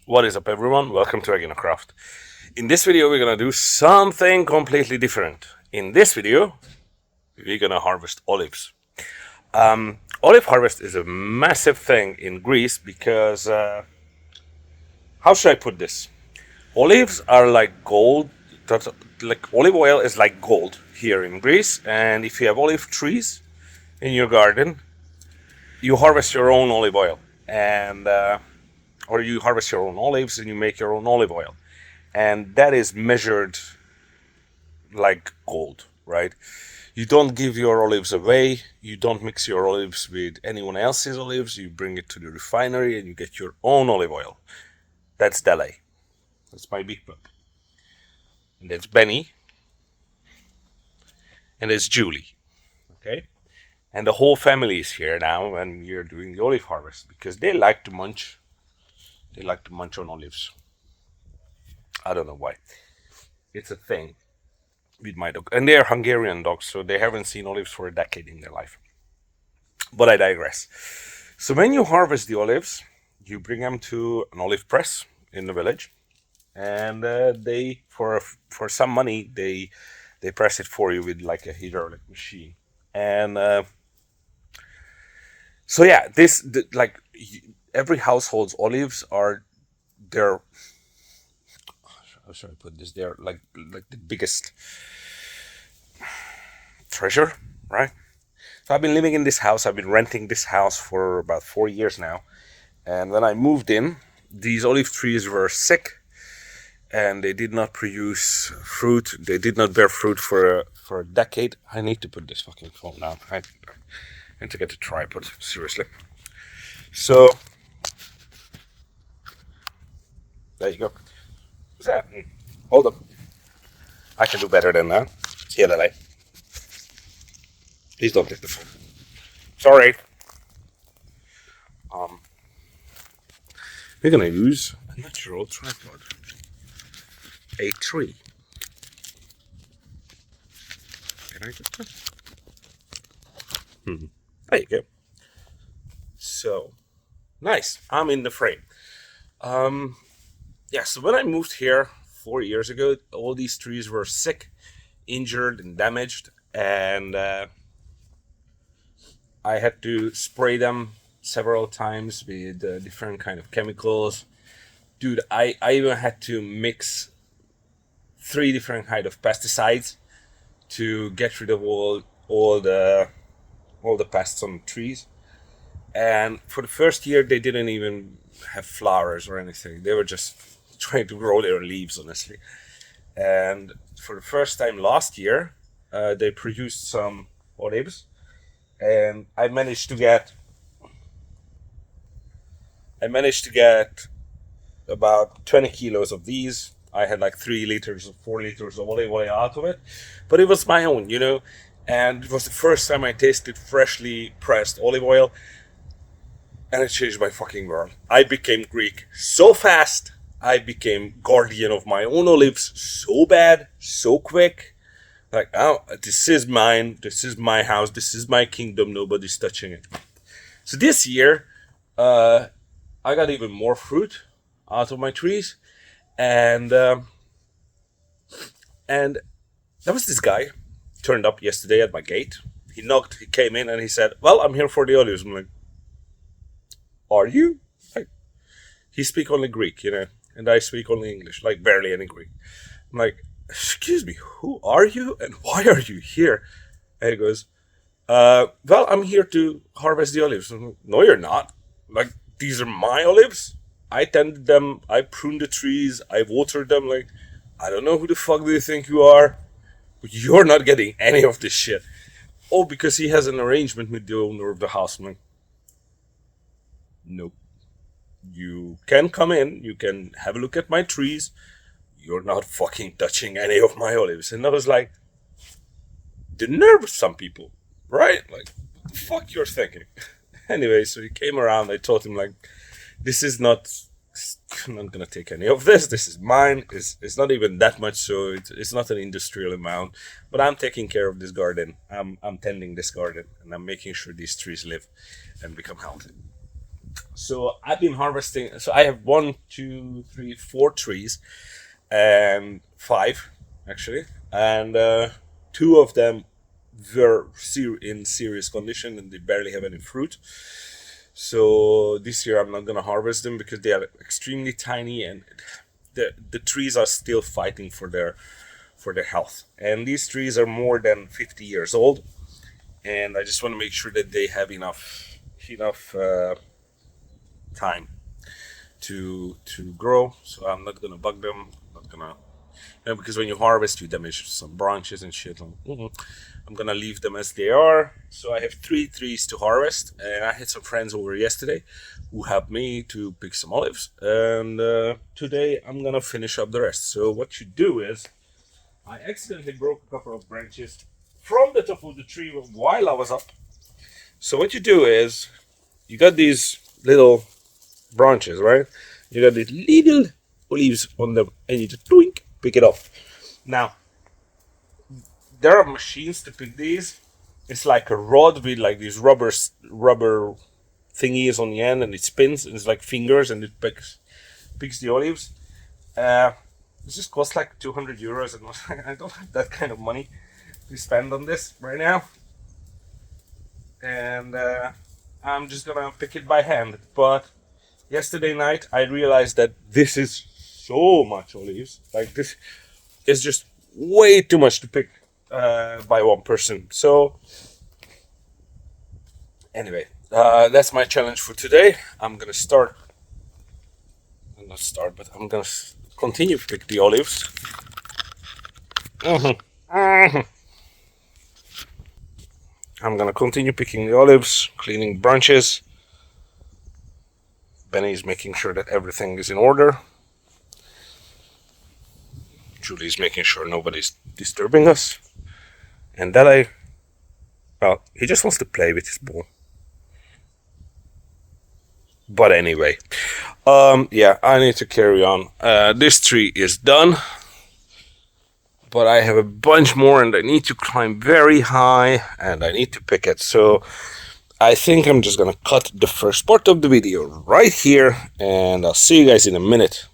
What is up, everyone? Welcome to AeginaCraft. In this video, we're gonna do something completely different. In this video, we're gonna harvest olives. Olive harvest is a massive thing in Greece because, how should I put this? Olives are like gold. Like olive oil is like gold here in Greece, and if you have olive trees in your garden, you harvest your own olive oil, and or you harvest your own olives and you make your own olive oil, and that is measured like gold, right? You don't give your olives away. You don't mix your olives with anyone else's olives. You bring it to the refinery and you get your own olive oil. That's Dele. That's my big pup. And that's Benny. And that's Julie. Okay? And the whole family is here now when we are doing the olive harvest because they like to munch. They like to munch on olives. I don't know why. It's a thing with my dog. And they are Hungarian dogs, so they haven't seen olives for a decade in their life. But I digress. So when you harvest the olives, you bring them to an olive press in the village, and they, for some money, they press it for you with like a hydraulic machine. And so yeah, like every household's olives are they're how should I put this? They're like the biggest treasure, right? So I've been living in this house. I've been renting this house for about 4 years now. And when I moved in, these olive trees were sick, and they did not produce fruit. They did not bear fruit for a decade. I need to put this fucking phone down. I need to get a tripod. Seriously. So there you go. What's that? Hold up. I can do better than that. Here, Lele. Please don't take the phone. Sorry. We're gonna use a natural tripod. A tree. Can I get that? There you go. So nice. I'm in the frame. Yeah. So when I moved here 4 years ago, all these trees were sick, injured, and damaged, and I had to spray them several times with different kind of chemicals. Dude, I even had to mix 3 different kind of pesticides to get rid of all the pests on the trees. And for the first year, they didn't even have flowers or anything. They were just trying to grow their leaves, honestly. And for the first time last year, they produced some olives, and I managed to get about 20 kilos of these. I had like 3 liters or 4 liters of olive oil out of it, but it was my own, and it was the first time I tasted freshly pressed olive oil, and it changed my fucking world. I became Greek so fast. I became guardian of my own olives so bad, so quick. Like, oh, this is mine. This is my house. This is my kingdom. Nobody's touching it. So this year, I got even more fruit out of my trees, and there was this guy turned up yesterday at my gate. He knocked. He came in and he said, "Well, I'm here for the olives." I'm like, "Are you?" Like, he speak only Greek, and I speak only English, like barely any Greek. I'm like, "Excuse me, who are you and why are you here?" And he goes, "Well, I'm here to harvest the olives." I'm like, "No, you're not. Like, these are my olives. I tended them. I pruned the trees. I watered them. Like, I don't know who the fuck do you think you are, but you're not getting any of this shit." Oh, because he has an arrangement with the owner of the house. I'm like, nope. You can come in. You can have a look at my trees. You're not fucking touching any of my olives. And I was like, the nerve of some people, right? Like, what the fuck you're thinking? Anyway, so he came around. I told him, like, this is not, I'm not gonna take any of this. This is mine. It's not even that much, so it's not an industrial amount. But I'm taking care of this garden. I'm tending this garden, and I'm making sure these trees live and become healthy. So I've been harvesting. So I have 1, 2, 3, 4 trees, and five actually, and two of them were in serious condition and they barely have any fruit. So this year I'm not gonna harvest them because they are extremely tiny and the trees are still fighting for their health. And these trees are more than 50 years old, and I just want to make sure that they have enough time to grow. So I'm not gonna bug them. Not gonna, because when you harvest, you damage some branches and shit. I'm gonna leave them as they are. So I have 3 trees to harvest, and I had some friends over yesterday who helped me to pick some olives. And today I'm gonna finish up the rest. So what you do is, I accidentally broke a couple of branches from the top of the tree while I was up. So what you do is, you got these little branches, right? You got these little leaves on them, and you just twink, pick it off. Now, there are machines to pick these. It's like a rod with like these rubber thingies on the end, and it spins, and it's like fingers, and it picks the olives. It just costs like 200 euros, and I don't have that kind of money to spend on this right now. And I'm just gonna pick it by hand. But yesterday night I realized that this is so much olives. Like, this is just way too much to pick by one person. So anyway, that's my challenge for today. I'm gonna I'm gonna continue to pick the olives. I'm gonna continue picking the olives, cleaning branches. Benny's making sure that everything is in order. Julie's making sure nobody's disturbing us. And that well, he just wants to play with his ball. But anyway, yeah, I need to carry on. This tree is done, but I have a bunch more, and I need to climb very high, and I need to pick it. So I think I'm just gonna cut the first part of the video right here, and I'll see you guys in a minute.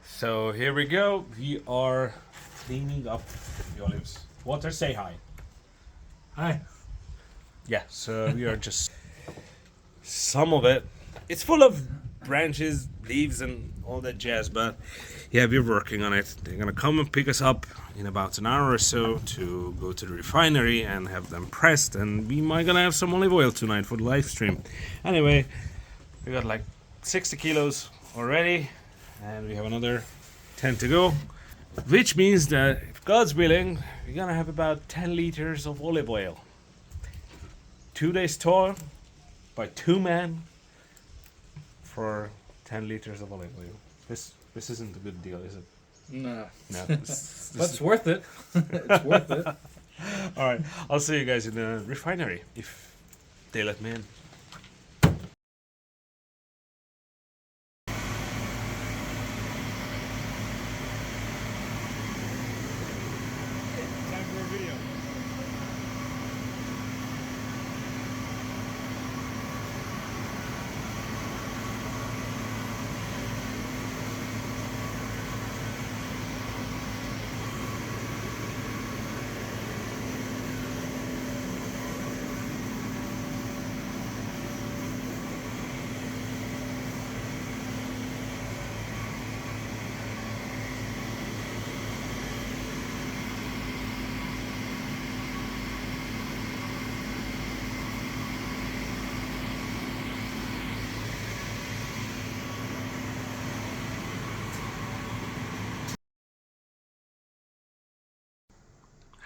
So here we go. We are cleaning up the olives. Walter, say hi. Hi. Yeah, so we are just some of it. It's full of branches, leaves, and all that jazz, but yeah, we're working on it. They're gonna come and pick us up in about an hour or so to go to the refinery and have them pressed, and we might gonna have some olive oil tonight for the live stream. Anyway, we got like 60 kilos already, and we have another 10 to go, which means that if God's willing, we're gonna have about 10 liters of olive oil. 2 days toil by 2 men for 10 liters of olive oil. This isn't a good deal, is it? No. No. But it's worth it. It's worth it. All right, I'll see you guys in the refinery if they let me in. Time for a video.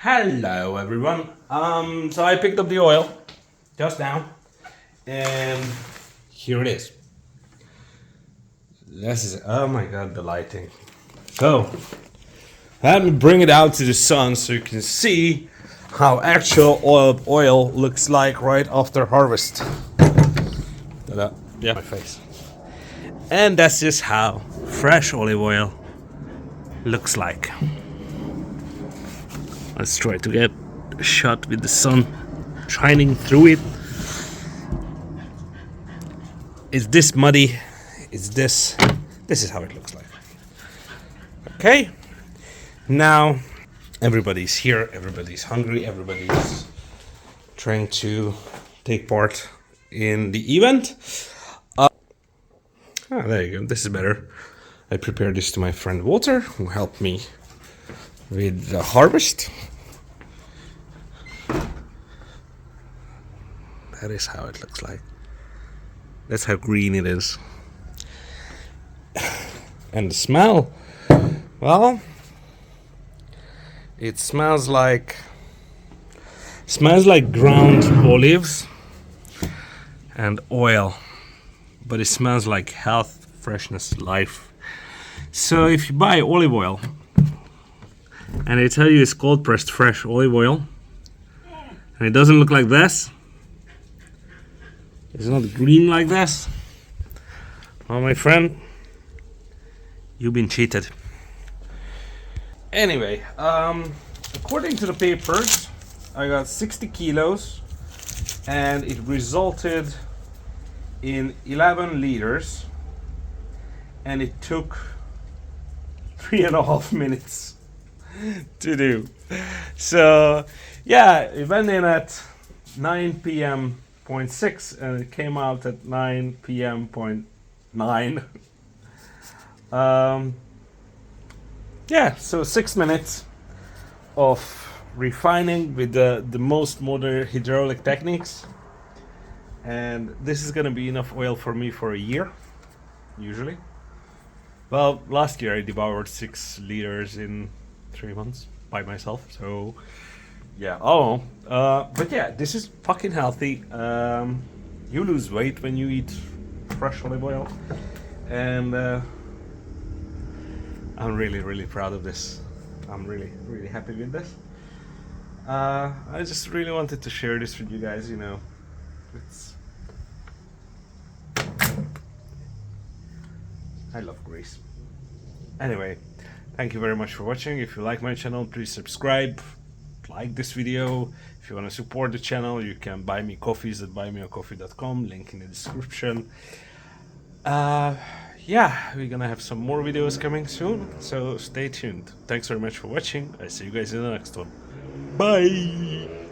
Hello everyone. So I picked up the oil just now, and here it is. This is, oh my god, the lighting. So let me bring it out to the sun so you can see how actual oil looks like right after harvest. Yeah, my face. And that's just how fresh olive oil looks like. Let's try to get a shot with the sun shining through it. Is this muddy? Is this is how it looks like. Okay. Now everybody's here, everybody's hungry, everybody's trying to take part in the event. There you go. This is better. I prepared this to my friend Walter, who helped me with the harvest. That is how it looks like. That's how green it is. And the smell, well, it smells like ground olives and oil, but it smells like health, freshness, life. So if you buy olive oil and they tell you it's cold pressed fresh olive oil and it doesn't look like this, it's not green like this, well, my friend, you've been cheated. Anyway, according to the papers, I got 60 kilos and it resulted in 11 liters, and it took 3.5 minutes to do. So yeah, it went in at 9 p.m. 0.6 and it came out at 9 p.m. 0.9. Yeah, so 6 minutes of refining with the most modern hydraulic techniques, and this is gonna be enough oil for me for a year, usually. Well, last year I devoured 6 liters in 3 months by myself, so yeah, but yeah, this is fucking healthy. You lose weight when you eat fresh olive oil, and I'm really proud of this. I'm really happy with this. I just really wanted to share this with you guys, you know. I love Greece. Anyway, thank you very much for watching. If you like my channel, please subscribe, like this video. If you want to support the channel, you can buy me coffees at buymeacoffee.com, link in the description. Yeah, we're gonna have some more videos coming soon, so stay tuned. Thanks very much for watching. I see you guys in the next one. Bye!